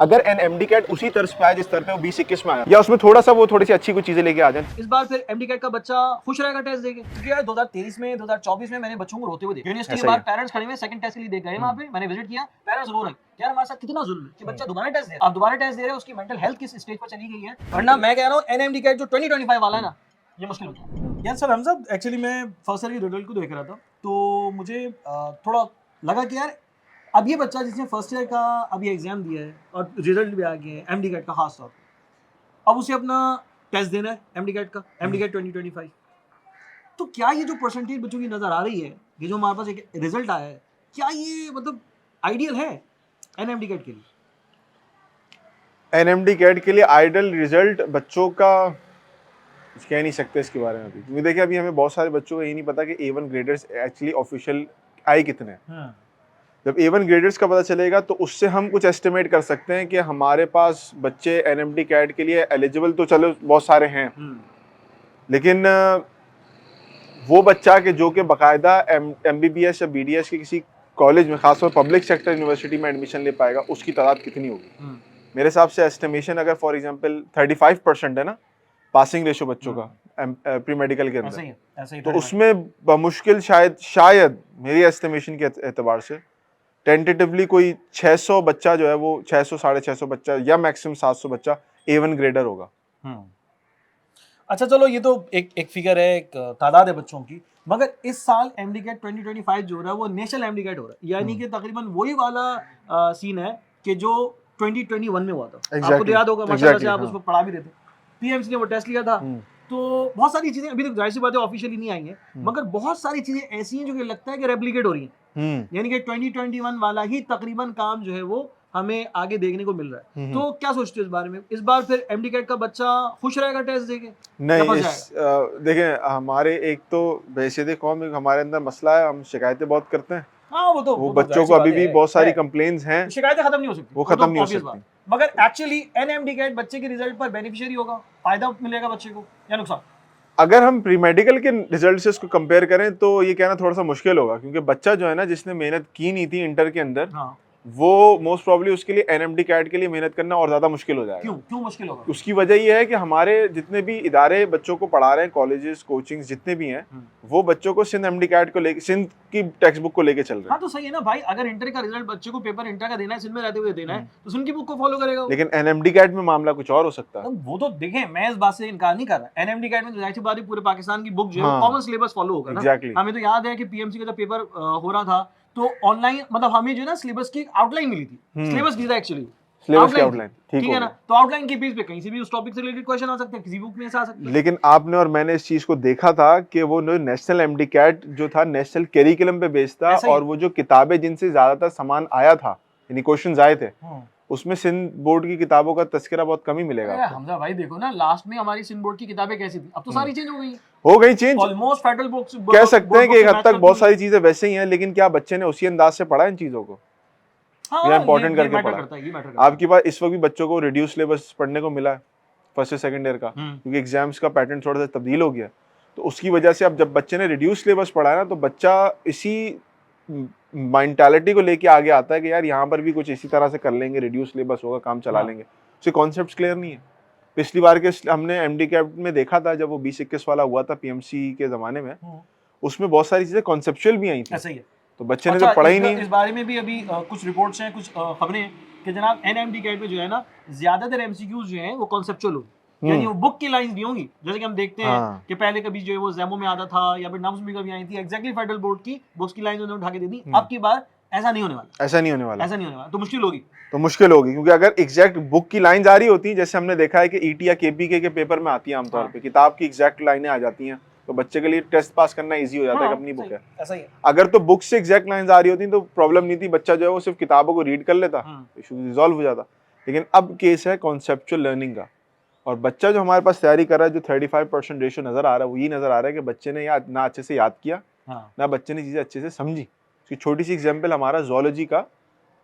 अगर NMD cat उसी तर्ज पे आए जिस तरह पे वो 2021 में आया, या उसमें थोड़ा सा वो थोड़ी सी अच्छी कुछ चीजें लेके आ जाए, इस बार फिर एमडी कैट का बच्चा खुश रहेगा टेस्ट देके। क्योंकि यार 2023 में 2024 में मैंने बच्चों को रोते हुए देखा। यूनिवर्सिटी के बाहर पेरेंट्स खड़े हुए सेकंड टेस्ट के लिए देख गए, वहां पे मैंने विजिट किया, पेरेंट्स रो रहे हैं यार हमारे साथ कितना जुल्म है कि बच्चा दोबारा टेस्ट दे, आप दोबारा टेस्ट दे रहे हो, उसकी मेंटल हेल्थ किस स्टेज पर चली गई है। वरना मैं कह रहा हूं एनएमडी कैट जो 2025 वाला है ना, ये मुश्किल हो जाएगा। यार सर हमजा एक्चुअली मैं फर्स्ट ईयर के रिजल्ट को देख रहा था, तो मुझे थोड़ा लगा कि यार अब ये बच्चा जिसने फर्स्ट ईयर का अभी एग्जाम दिया है और रिजल्ट भी आ गया है एमडी कैट का खास तौर पर, अब उसे अपना टेस्ट देना है एमडी कैट का, एमडी कैट 2025, तो क्या ये जो परसेंटेज बच्चों की नजर आ रही है, ये जो हमारे पास एक रिजल्ट आया है, क्या ये मतलब आइडियल है एनएमडी कैट के लिए? एनएमडी कैट के लिए आइडियल रिजल्ट बच्चों का कह नहीं सकते इसके बारे में अभी, क्योंकि देखिए अभी हमें बहुत सारे बच्चों को ये नहीं पता कि A1 ग्रेडर्स एक्चुअली ऑफिशियल आए कितने हैं। जब A1 ग्रेडर्स का पता चलेगा तो उससे हम कुछ एस्टिमेट कर सकते हैं कि हमारे पास बच्चे एनएमडी कैट के लिए एलिजिबल तो चलो बहुत सारे हैं, लेकिन वो बच्चा के जो कि बाकायदा एमबीबीएस या बीडीएस के किसी कॉलेज में, खासतौर पब्लिक सेक्टर यूनिवर्सिटी में एडमिशन ले पाएगा, उसकी तादाद कितनी होगी? मेरे हिसाब से एस्टिमेशन अगर फॉर एग्जांपल 35% है ना पासिंग रेशो बच्चों का प्री मेडिकल के अंदर, तो उसमें बमुश्किल शायद मेरी एस्टिमेशन के एतबार से टेंटेटिवली कोई 600 बच्चा जो है वो 600 650 बच्चा या मैक्सिमम 700 बच्चा A1 ग्रेडर होगा। अच्छा चलो ये तो एक फिगर है, एक तादाद है बच्चों की, मगर इस साल एमडी कैट 2025 जो हो रहा है वो नेशनल एमडी कैट हो रहा है, यानी कि तकरीबन वही वाला सीन है कि जो 2021 में हुआ था। आपको तो याद होगा माशाल्लाह से, आप उसमें पढ़ा भी रहे थे। पीएमसी ने वो टेस्ट लिया था, तो बहुत सारी चीजें अभी तक जाहिर सी बात है ऑफिशियली नहीं आई हैं, मगर बहुत सारी चीजें ऐसी हैं जो कि लगता है कि रेप्लिकेट हो रही हैं, यानी कि 2021 वाला ही तकरीबन काम जो है वो हमें आगे देखने को मिल रहा है। तो क्या सोचते हो इस बारे में? इस बार फिर एमडी कैट का बच्चा खुश रहेगा टेस्ट देके? नहीं, देखें हमारे एक तो बेसिक कौम हमारे अंदर मसला है, हम शिकायतें बहुत करते हैं। हाँ, वो बच्चों को अभी भी बहुत सारी कंप्लेंट्स हैं, शिकायतें खत्म नहीं हो सकती, वो खत्म नहीं हो सकती। मगर एक्चुअली एनएमडी कैट बच्चे के रिजल्ट पर बेनिफिशियरी होगा, फायदा मिलेगा बच्चे को या नुकसान? अगर हम प्री मेडिकल के रिजल्ट से इसको कंपेयर करें तो ये कहना थोड़ा सा मुश्किल होगा, क्योंकि बच्चा जो है ना जिसने मेहनत की नहीं थी इंटर के अंदर, वो मोस्ट प्रॉब्ली उसके लिए एनएमडी कैट के लिए मेहनत करना और ज्यादा मुश्किल हो जाएगा। क्यों मुश्किल होगा? उसकी वजह ये है कि हमारे जितने भी इदारे बच्चों को पढ़ा रहे हैं, कॉलेजेस कोचिंग्स जितने भी हैं, वो बच्चों को सिंध एमडी कैट को लेके, सिंध की टेक्स्ट बुक को लेके चल रहे हैं। हाँ तो सही है ना भाई, अगर इंटर का रिजल्ट बच्चे को पेपर इंटर का देना है, सिंध में रहते हुए देना है, तो सिंध की बुक को फॉलो करेगा। लेकिन एनएमडी कैट में मामला कुछ और हो सकता है। वो तो देखें, मैं इस बात से इनकार नहीं कर रहा, एनएमडी कैट में जाहिर सी बात है पूरे पाकिस्तान की बुक जो है कॉमन सिलेबस फॉलो होगा ना। हमें तो याद है कि पीएमसी का जब पेपर हो रहा था तो ऑनलाइन मतलब हमें जो ना सिलेबस की आउटलाइन मिली थी, सिलेबस नहीं था एक्चुअली, सिलेबस की आउटलाइन, ठीक है ना। तो आउटलाइन के बेस पे कहीं से भी उस टॉपिक से रिलेटेड क्वेश्चन आ सकते हैं, किसी बुक में से आ सकते हैं। लेकिन आपने और मैंने इस चीज को देखा था कि वो नेशनल एमडी कैट जो था नेशनल करिकुलम पे बेस्ड था, और वो जो किताबें जिनसे ज्यादातर सामान आया था, यानी क्वेश्चंस आए थे, उसमें सिंध बोर्ड की किताबों का तस्करा बहुत कम ही मिलेगा। हमजा भाई देखो ना, लास्ट में हमारी सिंध बोर्ड की किताबें कैसी थी, अब तो सारी चेंज हो गई चेंज, ऑलमोस्ट फेडरल बुक्स कह सकते हैं कि एक हद तक बहुत सारी चीजें वैसे ही हैं, लेकिन क्या बच्चे ने उसी अंदाज से पढ़ा इन चीजों को? हाँ, इंपॉर्टेंट करके पढ़ा। आपके पास इस वक्त भी बच्चों को रिड्यूस सिलेबस पढ़ने को मिला है फर्स्ट और सेकंड ईयर का, क्योंकि एग्जाम्स का पैटर्न थोड़ा सा तब्दील हो गया, तो उसकी वजह से अब जब बच्चे ने रिड्यूस सिलेबस पढ़ा है ना, तो बच्चा इसी मेंटालिटी को लेके आगे आता है कि यार यहाँ पर भी कुछ इसी तरह से कर लेंगे, रिड्यूस सिलेबस होगा, काम चला लेंगे। उसके कॉन्सेप्ट्स क्लियर नहीं है। पिछली बार के हमने एमडी कैट में देखा था, जब वो 2021 वाला हुआ था पीएमसी के जमाने में, उसमें बहुत सारी चीजें कॉन्सेप्चुअल भी आई थी। ऐसा ही है, तो बच्चे ने तो पढ़ा ही नहीं। इस बारे में भी अभी कुछ रिपोर्ट्स हैं, कुछ खबरें हैं कि जनाब एनएमडी कैट में जो है ना, ज्यादातर एमसीक्यूज जो हैं वो कॉन्सेप्चुअल होंगे, यानी वो बुक की लाइंस नहीं होंगी, जैसे कि हम देखते हैं कि पहले कभी जो है वो ज़ैमो में आता था या फिर नम्स में कभी आई थी, एग्जैक्टली फेडरल बोर्ड की बुक्स की लाइंस उन्होंने उठा के दे दी। अब की बार ऐसा नहीं होने वाला, तो मुश्किल होगी, क्योंकि अगर एग्जैक्ट बुक की लाइंस आ रही होती, जैसे हमने देखा है कि ईटी या केपीके के पेपर में आती है आमतौर पे, किताब की एग्जैक्ट लाइनें आ जाती हैं, तो बच्चे के लिए टेस्ट पास करना इजी हो जाता है, अपनी बुक है। ऐसा ही है। अगर तो बुक से एग्जैक्ट लाइंस आ रही होती तो प्रॉब्लम नहीं थी, बच्चा जो है वो सिर्फ किताबों को रीड कर लेता, इशू रिजॉल्व हो जाता। लेकिन अब केस है कॉन्सेप्चुअल लर्निंग का, और बच्चा जो हमारे पास तैयारी कर रहा है, जो 35% रेशियो नजर आ रहा है, वो ये नजर आ रहा है कि बच्चे ने ना अच्छे से याद किया, ना बच्चे ने चीजें अच्छे से समझी। उसकी छोटी सी एग्जांपल हमारा ज़ूलॉजी का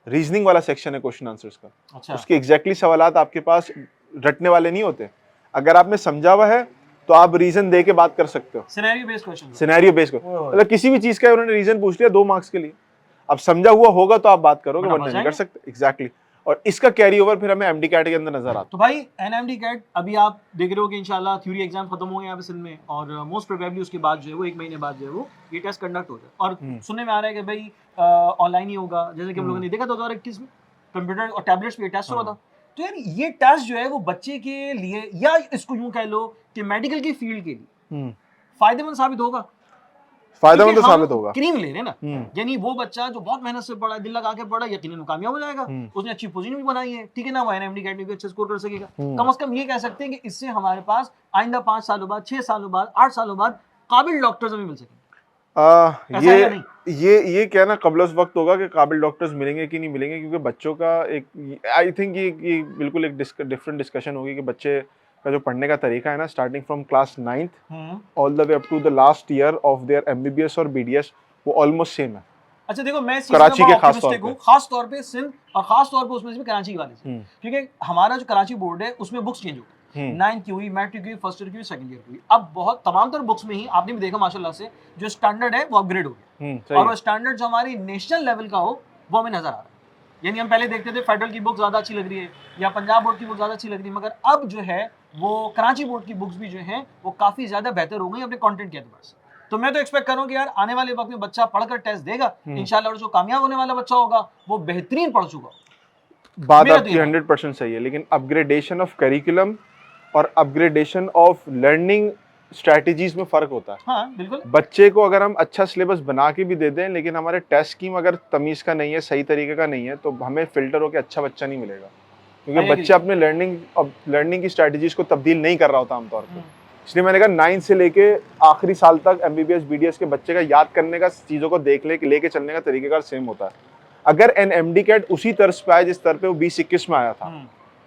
रीजनिंग वाला सेक्शन है क्वेश्चन आंसर्स का। अच्छा। उसके एग्जैक्टली सवालात आपके पास रटने वाले नहीं होते, अगर आपने समझा हुआ है तो आप रीजन दे के बात कर सकते हो, सिनेरियो बेस्ड क्वेश्चन, मतलब किसी भी चीज का उन्होंने रीजन पूछ लिया 2 मार्क्स के लिए, अब समझा हुआ होगा तो आप बात करोगे, वरना नहीं कर सकते। एग्जैक्टली। और इसका कैरी ओवर फिर हमें एमडी कैट के अंदर नजर आता तो भाई एनएमडी कैट अभी आप देख रहे हो कि इंशाल्लाह थ्योरी एग्जाम खत्म हो गए यहाँ पे सिंध में, और मोस्ट प्रोबेबली उसके बाद जो है वो 1 महीने बाद जो है वो ये टेस्ट कंडक्ट हो जाए। और सुनने में आ रहा है कि भाई ऑनलाइन ही होगा, जैसे कि हम लोगों ने देखा था 2021 में कंप्यूटर और टैबलेट्स पे टेस्ट हो रहा था। तो यार ये टेस्ट जो है वो बच्चे के लिए, या इसको यूं कह लो कि मेडिकल की फील्ड के लिए फायदेमंद साबित होगा। फायदेमंद तो साबित होगा। क्रीम ले रहे हैं ना, यानी वो बच्चा जो बहुत मेहनत से पढ़ा, दिल लगा के पढ़ा, यकीनन कामयाब हो जाएगा। उसने अच्छी पोजीशन भी बनाई है, ठीक है ना, वो एनएमडी कैट में भी अच्छा स्कोर कर सकेगा। कम से कम ये कह सकते हैं कि इससे हमारे पास आइंदा 5 सालों बाद, 6 सालों बाद, 8 सालों बाद काबिल डॉक्टर्स हमें मिल सकेंगे। ये कहना कबल उस वक्त होगा कि काबिल डॉक्टर्स मिलेंगे कि नहीं मिलेंगे, क्योंकि बच्चों का एक आई थिंक ये बिल्कुल एक डिफरेंट डिस्कशन होगी कि बच्चे का जो पढ़ने का तरीका है ना, starting from class 9th all the way up to the last year of their MBBS और बीडीएस, वो ऑलमोस्ट सेम है। अच्छा देखो, मैं कराची के खास तौर पे सिंध, और खास तौर पे उसमें से कराची के वाले से, क्योंकि हमारा जो कराची बोर्ड है उसमें बुक्स चेंज हो गई, 9th की हुई, मैट्रिक की हुई, फर्स्ट ईयर की हुई, सेकंड ईयर की हुई। अब बहुत तमाम तर बुक्स में ही आपने भी देखा माशाल्लाह से जो स्टैंडर्ड है वो अपग्रेड हो गया, और वो स्टैंडर्ड जो हमारी नेशनल लेवल का हो वो हमें नजर आ रहा है। यानी हम पहले देखते थे फेडरल की बुक ज्यादा अच्छी लग रही है या पंजाब बोर्ड की बुक ज्यादा अच्छी लग रही है, मगर अब जो है वो कराची बोर्ड की बुक्स भी जो है वो काफी ज्यादा बेहतर हो गई अपने कंटेंट के एतबार से। तो मैं तो एक्सपेक्ट करूं कि यार आने वाले वक्त में बच्चा पढ़कर टेस्ट देगा इंशाल्लाह, और जो कामयाब होने वाला बच्चा होगा वो बेहतरीन पढ़ चुका। बात आपकी 100% सही है, लेकिन अपग्रेडेशन ऑफ करिकुलम और अपग्रेडेशन ऑफ लर्निंग स्ट्रैटेजीज में फर्क होता है। हाँ, बिल्कुल। बच्चे को अगर हम अच्छा सिलेबस बना के भी दे दें, लेकिन हमारे टेस्ट स्कीम अगर तमीज़ का नहीं है, सही तरीके का नहीं है, तो हमें फिल्टर होकर अच्छा बच्चा नहीं मिलेगा, क्योंकि बच्चा अपने लर्निंग की स्ट्रैटेजीज को तब्दील नहीं कर रहा होता आमतौर पर। इसलिए मैंने कहा 9 से लेके आखिरी साल तक एमबीबीएस बीडीएस के बच्चे का याद करने का, चीज़ों को लेके चलने का तरीकेकार सेम होता है। अगर एनएमडी कैट उसी तर्ज पे आए जिस तरह पे वो 2021 में आया था,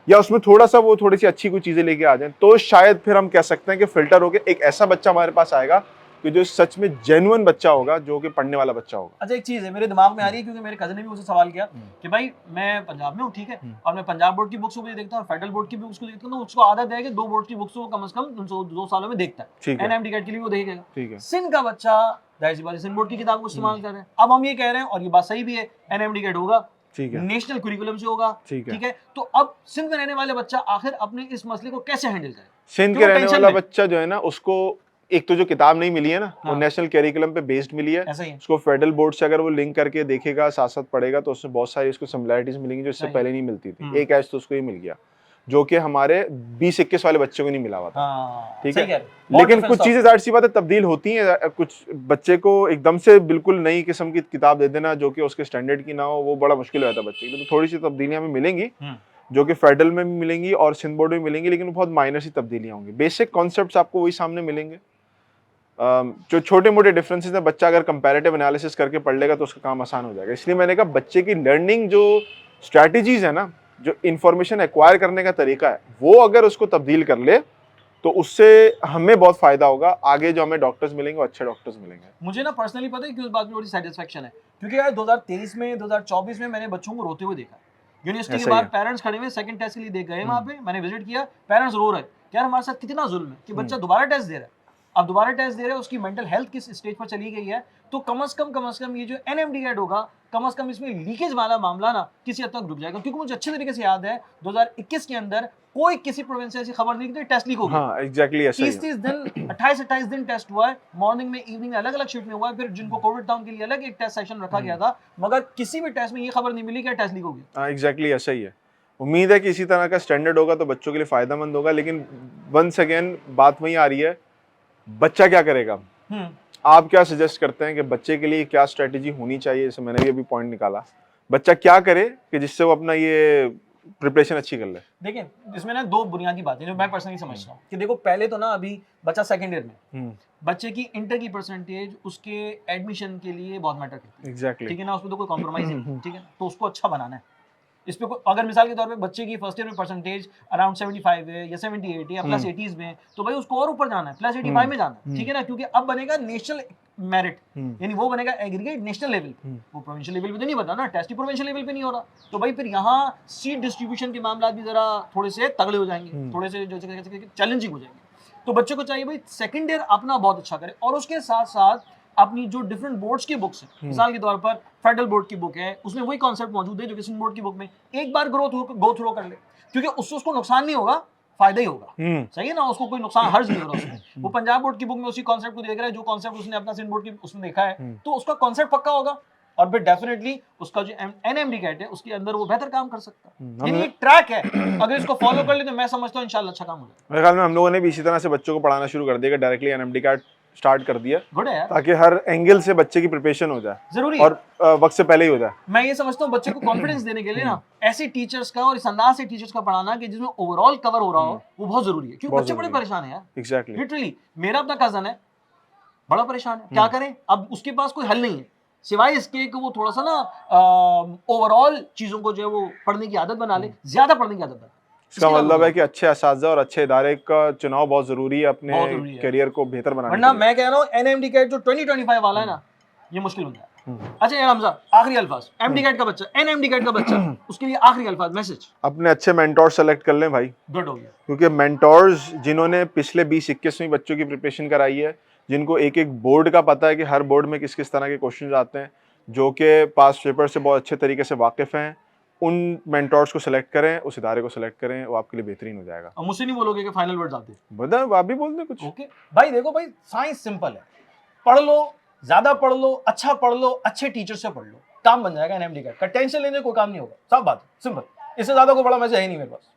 या उसमें थोड़ा सा वो थोड़ी सी अच्छी कोई चीजें लेके आ जाएं, तो शायद फिर हम कह सकते हैं कि फिल्टर होके एक ऐसा बच्चा हमारे पास आएगा कि जो सच में जेन्युइन बच्चा होगा, जो कि पढ़ने वाला बच्चा होगा। अच्छा, एक चीज है मेरे दिमाग में आ रही है, क्योंकि मेरे कजन ने भी मुझसे सवाल किया कि भाई मैं पंजाब में हूँ, ठीक है, और मैं पंजाब बोर्ड की बुक्स को भी देखता हूँ, फेडरल बोर्ड की बुक्स को देखता हूँ, तो उसको आदत है कि 2 बोर्ड की बुक्स को कम से कम 2 सालों में देखता है। एनएमडी कैट के लिए वो देखेगा। ठीक है। सिंध का बच्चा जाहिर सी बात है सिंध बोर्ड की किताब को इस्तेमाल कर रहे हैं। अब हम ये कह रहे हैं, और ये बात सही भी है, एनएमडी कैट होगा, ठीक है, नेशनल करिकुलम से होगा, ठीक है। तो अब सिंध में रहने वाले बच्चा आखिर अपने इस मसले को कैसे हैंडल करे? सिंध के रहने वाला बच्चा जो है ना, उसको एक तो जो किताब नहीं मिली है ना, वो नेशनल करिकुलम पे बेस्ड मिली है। उसको फेडरल बोर्ड से अगर वो लिंक करके देखेगा, साथ साथ पढ़ेगा, तो उसमें बहुत सारी उसको सिमिलरिटीज मिलेंगी जो इससे पहले नहीं मिलती थी। एक एज तो उसको ही मिल गया, जो कि हमारे 2021 वाले बच्चों को नहीं मिला हुआ था। ठीक है, लेकिन कुछ चीजें जाहिर सी बात है तब्दील होती हैं। कुछ बच्चे को एकदम से बिल्कुल नई किस्म की किताब दे देना जो कि उसके स्टैंडर्ड की ना हो, वो बड़ा मुश्किल हो जाता है बच्चे के लिए। तो थोड़ी सी तब्दीलियां हमें मिलेंगी, जो कि फेडरल में भी मिलेंगी और सिंध बोर्ड में मिलेंगी, लेकिन बहुत माइनर सी तब्दीलियां होंगी। बेसिक कॉन्सेप्ट्स आपको वही सामने मिलेंगे। जो छोटे मोटे डिफरेंसेस हैं, बच्चा अगर कंपैरेटिव एनालिसिस करके पढ़ लेगा तो उसका काम आसान हो जाएगा। इसलिए मैंने कहा बच्चे की लर्निंग जो स्ट्रैटेजीज है ना, जो इंफॉर्मेशन एक्वायर करने का तरीका है, वो अगर उसको तब्दील कर ले तो उससे हमें बहुत फायदा होगा। आगे जो हमें डॉक्टर्स मिलेंगे वो अच्छे डॉक्टर्स मिलेंगे। मुझे ना पर्सनली पता है कि उस बात में बड़ी सेटिस्फेक्शन है, क्योंकि यार 2023 में 2024 में मैंने बच्चों को रोते हुए देखा। यूनिवर्सिटी के बाद पेरेंट्स खड़े हुए सेकंड टेस्ट के लिए देख गए, वहाँ पे मैंने विजिट किया, पेरेंट्स रो रहे यार हमारे साथ कितना जुल्म है कि बच्चा दोबारा टेस्ट दे रहा है। अब दोबारा टेस्ट दे रहे हैं, उसकी मेंटल हेल्थ किस स्टेज पर चली गई है, तो कम से कम ये जो एनएमडी कैट होगा, कम से कम इसमें लीकेज वाला मामला ना किसी हद तक रुक जाएगा। क्योंकि मुझे अच्छे तरीके से याद है 2021 के अंदर कोई किसी प्रोविंस से ऐसी खबर नहीं थी टेस्ट लीक हो गया। हाँ, एग्जैक्टली ऐसा ही है। 30 दिन 28 दिन टेस्ट हुआ है, मॉर्निंग में इवनिंग में अलग अलग शिफ्ट में हुआ है, फिर जिनको कोविड था उनके लिए अलग एक टेस्ट सेशन रखा गया था, मगर किसी भी टेस्ट में ये खबर नहीं मिली कि टेस्ट लीक हो गया। हाँ, एग्जैक्टली ऐसा ही है। उम्मीद है कि इसी तरह का स्टैंडर्ड होगा तो बच्चों के लिए फायदेमंद होगा। लेकिन वंस अगेन बात वही आ रही है, बच्चा क्या करेगा? आप क्या सजेस्ट करते हैं कि बच्चे के लिए क्या स्ट्रेटेजी होनी चाहिए? जैसे मैंने भी अभी पॉइंट निकाला, बच्चा क्या करे कि जिससे वो अपना ये प्रिपरेशन अच्छी कर ले? देखिए, इसमें ना 2 बुनियादी बातें जो मैं पर्सनली समझता हूँ कि देखो, पहले तो ना अभी बच्चा सेकंड ईयर में, बच्चे की इंटर की परसेंटेज उसके एडमिशन के लिए बहुत मैटर करती है। एग्जैक्टली, ठीक है ना, उसमें तो कोई कॉम्प्रोमाइज नहीं, ठीक है, तो उसको अच्छा बनाना है। इस पे अगर मिसाल के तौर पे बच्चे की फर्स्ट ईयर में परसेंटेज अराउंड 75 है या 78 है या प्लस 80s में, तो भाई उसको और ऊपर जाना है, प्लस 85 में जाना है, ठीक है ना, क्योंकि अब बनेगा नेशनल मेरिट, यानी वो बनेगा एग्रीगेट नेशनल लेवल, वो प्रोविंशियल लेवल पे तो नहीं बता ना, टेस्ट ही प्रोविंशियल लेवल पे नहीं हो रहा, तो भाई फिर यहाँ सीट डिस्ट्रीब्यूशन के मामला भी जरा थोड़े से तगड़े हो जाएंगे, थोड़े से जो चैलेंजिंग हो जाएंगे। तो बच्चे को चाहिए भाई सेकंड ईयर अपना बहुत अच्छा करे, और उसके साथ साथ अपनी जो डिफरेंट बोर्ड्स की बुक्स हैं, मिसाल के तौर पर फेडरल बोर्ड की बुक है, उसमें वही कॉन्सेप्ट मौजूद है जो किसी बोर्ड की बुक में, एक बार गो थ्रो कर ले, क्योंकि उससे उसको नुकसान नहीं होगा, फायदा ही होगा। सही है ना, उसको कोई नुकसान हर्ज नहीं हो रहा उसमें। वो पंजाब बोर्ड की बुक में उसी कॉन्सेप्ट को देख रहा है जो कॉन्सेप्ट उसने अपना सिंध बोर्ड की उसमें देखा है, तो उसका कॉन्सेप्ट पक्का होगा और फिर डेफिनेटली उसका जो एनएमडी कैट है उसके अंदर वो बेहतर काम कर सकता है। यानी ट्रैक है, अगर इसको फॉलो कर ले तो मैं समझता हूँ इंशाल्लाह अच्छा काम हो जाएगा। मेरे ख्याल में हम लोगों ने भी इसी तरह से बच्चों को पढ़ाना शुरू कर दिया, डायरेक्टली एनएमडी कार्ड स्टार्ट कर दिया, गुड है यार, ताकि हर एंगल से बच्चे की प्रिपरेशन हो जाए जरूरी है। और वक्त से पहले ही हो जाए। मैं ये समझता हूँ बच्चे को कॉन्फिडेंस देने के लिए ना ऐसे टीचर्स का और इस अंदाज से टीचर्स का पढ़ाना कि जिसमें ओवरऑल कवर हो रहा हो वो बहुत जरूरी है, क्योंकि बच्चे बड़े परेशान है यार। एग्जैक्टली, लिटरली मेरा अपना कजन है, बड़ा परेशान है, क्या करें, अब उसके पास कोई हल नहीं है सिवाय इसके कि वो थोड़ा सा ना ओवरऑल चीजों को जो है वो पढ़ने की आदत बना ले, ज्यादा पढ़ने की आदत बना। इसका मतलब है कि अच्छे असातिज़ा और अच्छे इदारे का चुनाव बहुत जरूरी है अपने करियर को बेहतर बनाने के लिए। वरना मैं कह रहा हूँ एनएमडी कैट जो 2025 वाला है ना, ये मुश्किल बन जाएगा। अच्छा यार हमजा, आखिरी अल्फाज, एमडी कैट का बच्चा, एनएमडी कैट का बच्चा, उसके लिए आखिरी अल्फाज, मैसेज। अपने अच्छे मेंटोर सेलेक्ट कर लें भाई, गुड हो गया, क्योंकि मेंटोर्स जिन्होंने पिछले 20-21वीं बच्चों की प्रिपरेशन कराई है, जिनको एक एक बोर्ड का पता है कि हर बोर्ड में किस किस तरह के क्वेश्चन आते हैं, जो कि पास्ट पेपर से बहुत अच्छे तरीके से वाकिफ़ हैं, उन मेंटोर्स को सेलेक्ट करें, उस इदारे को सेलेक्ट करें, वो आपके लिए बेहतरीन हो जाएगा। और मुझसे नहीं बोलोगे कि फाइनल वर्ड्स आते हैं, बता आप भी बोल दें कुछ। ओके भाई, देखो भाई साइंस सिंपल है, पढ़ लो, ज्यादा पढ़ लो, अच्छा पढ़ लो, अच्छे टीचर से पढ़ लो, काम बन जाएगा एनएमडी का, टेंशन लेने कोई काम नहीं होगा, सब बात सिंपल, इससे ज्यादा कोई बड़ा मैसेज है ही नहीं मेरे पास।